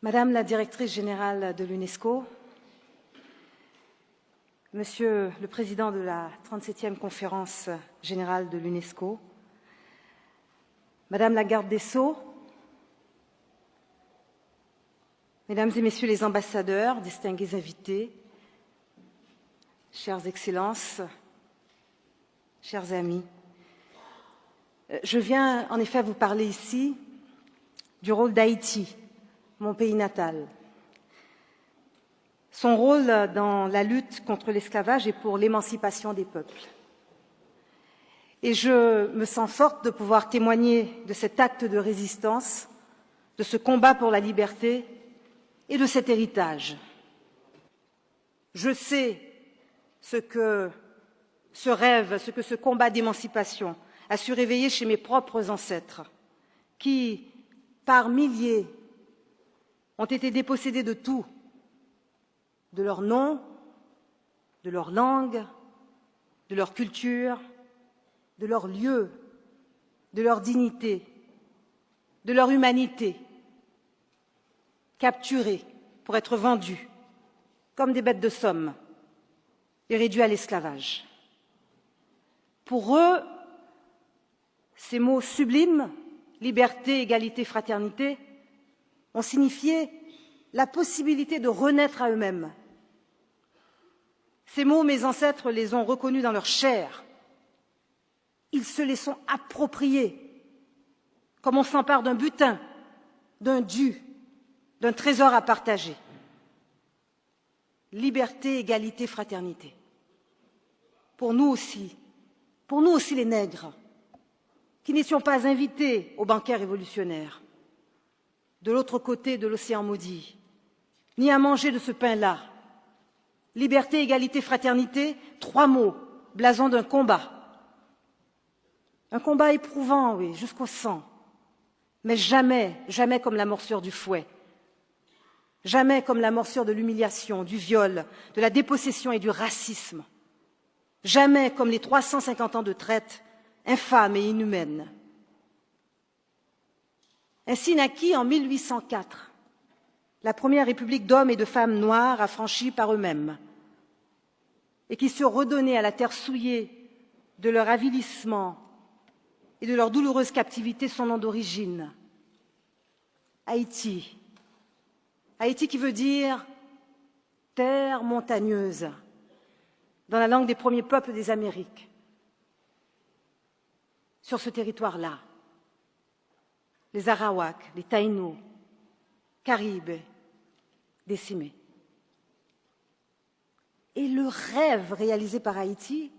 Madame la directrice générale de l'UNESCO, Monsieur le Président de la 37e conférence générale de l'UNESCO, Madame la garde des Sceaux, Mesdames et Messieurs les ambassadeurs, distingués invités, chères Excellences, chers amis, je viens en effet vous parler ici du rôle d'Haïti, mon pays natal. Son rôle dans la lutte contre l'esclavage et pour l'émancipation des peuples. Et je me sens forte de pouvoir témoigner de cet acte de résistance, de ce combat pour la liberté et de cet héritage. Je sais ce que ce rêve, ce que ce combat d'émancipation a su réveiller chez mes propres ancêtres, qui, par milliers, ont été dépossédés de tout, de leur nom, de leur langue, de leur culture, de leur lieu, de leur dignité, de leur humanité, capturés pour être vendus comme des bêtes de somme et réduits à l'esclavage. Pour eux, ces mots sublimes, liberté, égalité, fraternité, ont signifié la possibilité de renaître à eux-mêmes. Ces mots, mes ancêtres les ont reconnus dans leur chair. Ils se les sont appropriés, comme on s'empare d'un butin, d'un dû, d'un trésor à partager. Liberté, égalité, fraternité. Pour nous aussi les nègres, qui n'étions pas invités au banquet révolutionnaire, de l'autre côté de l'océan maudit, ni à manger de ce pain-là. Liberté, égalité, fraternité, 3 mots, blason d'un combat. Un combat éprouvant, oui, jusqu'au sang, mais jamais, jamais comme la morsure du fouet, jamais comme la morsure de l'humiliation, du viol, de la dépossession et du racisme, jamais comme les 350 ans de traite infâme et inhumaine. Ainsi naquit en 1804 la première république d'hommes et de femmes noirs affranchis par eux-mêmes et qui se redonnaient à la terre souillée de leur avilissement et de leur douloureuse captivité son nom d'origine, Haïti. Haïti qui veut dire terre montagneuse dans la langue des premiers peuples des Amériques. Sur ce territoire-là, les Arawaks, les Taïnos, Caribes, décimés. Et le rêve réalisé par Haïti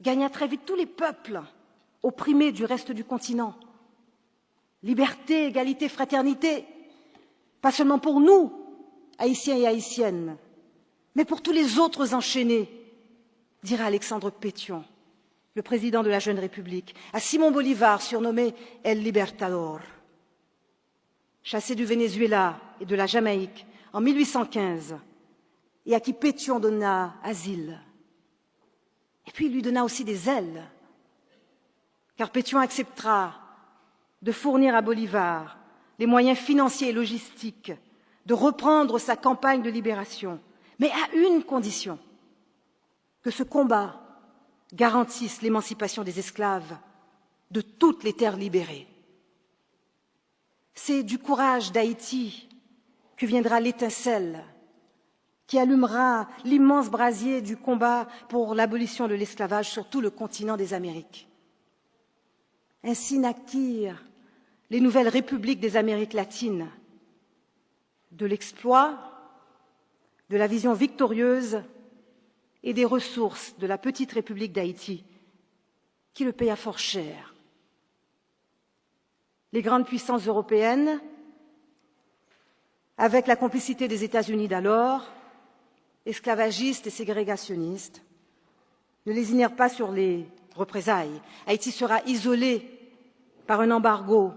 gagna très vite tous les peuples opprimés du reste du continent. Liberté, égalité, fraternité, pas seulement pour nous, Haïtiens et Haïtiennes, mais pour tous les autres enchaînés, dira Alexandre Pétion, le président de la Jeune République, à Simon Bolivar, surnommé El Libertador. Chassé du Venezuela et de la Jamaïque en 1815, et à qui Pétion donna asile. Et puis il lui donna aussi des ailes, car Pétion acceptera de fournir à Bolivar les moyens financiers et logistiques de reprendre sa campagne de libération, mais à une condition, que ce combat garantisse l'émancipation des esclaves de toutes les terres libérées. C'est du courage d'Haïti que viendra l'étincelle qui allumera l'immense brasier du combat pour l'abolition de l'esclavage sur tout le continent des Amériques. Ainsi naquirent les nouvelles républiques des Amériques latines, de l'exploit, de la vision victorieuse et des ressources de la petite République d'Haïti, qui le paya fort cher. Les grandes puissances européennes, avec la complicité des États-Unis d'alors, esclavagistes et ségrégationnistes, ne lésinèrent pas sur les représailles. Haïti sera isolé par un embargo,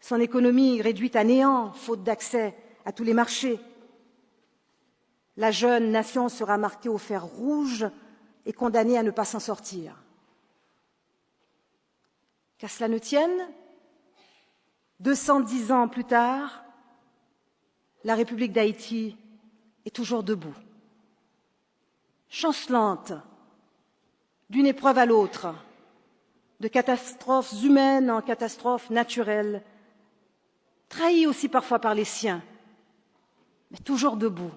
son économie réduite à néant, faute d'accès à tous les marchés. La jeune nation sera marquée au fer rouge et condamnée à ne pas s'en sortir. Qu'à cela ne tienne, 210 ans plus tard, la République d'Haïti est toujours debout, chancelante d'une épreuve à l'autre, de catastrophes humaines en catastrophes naturelles, trahie aussi parfois par les siens, mais toujours debout.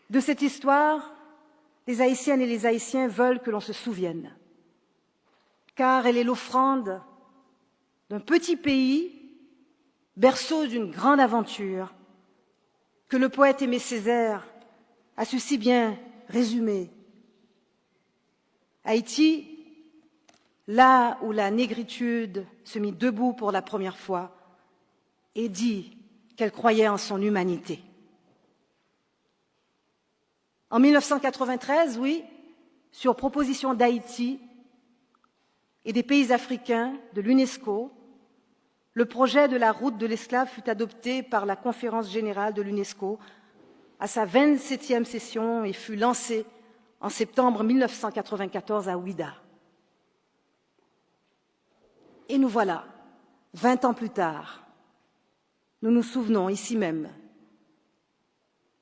De cette histoire, les Haïtiennes et les Haïtiens veulent que l'on se souvienne, car elle est l'offrande d'un petit pays, berceau d'une grande aventure, que le poète Aimé Césaire a su si bien résumer. Haïti, là où la négritude se mit debout pour la première fois et dit qu'elle croyait en son humanité. En 1993, oui, sur proposition d'Haïti et des pays africains de l'UNESCO, le projet de la route de l'esclave fut adopté par la Conférence générale de l'UNESCO à sa 27e session et fut lancé en septembre 1994 à Ouidah. Et nous voilà, 20 ans plus tard, nous nous souvenons ici même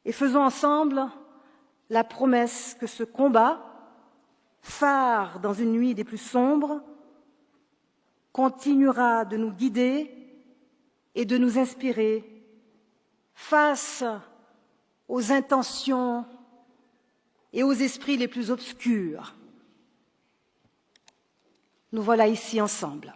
et faisons ensemble la promesse que ce combat, phare dans une nuit des plus sombres, continuera de nous guider et de nous inspirer face aux intentions et aux esprits les plus obscurs. Nous voilà ici ensemble.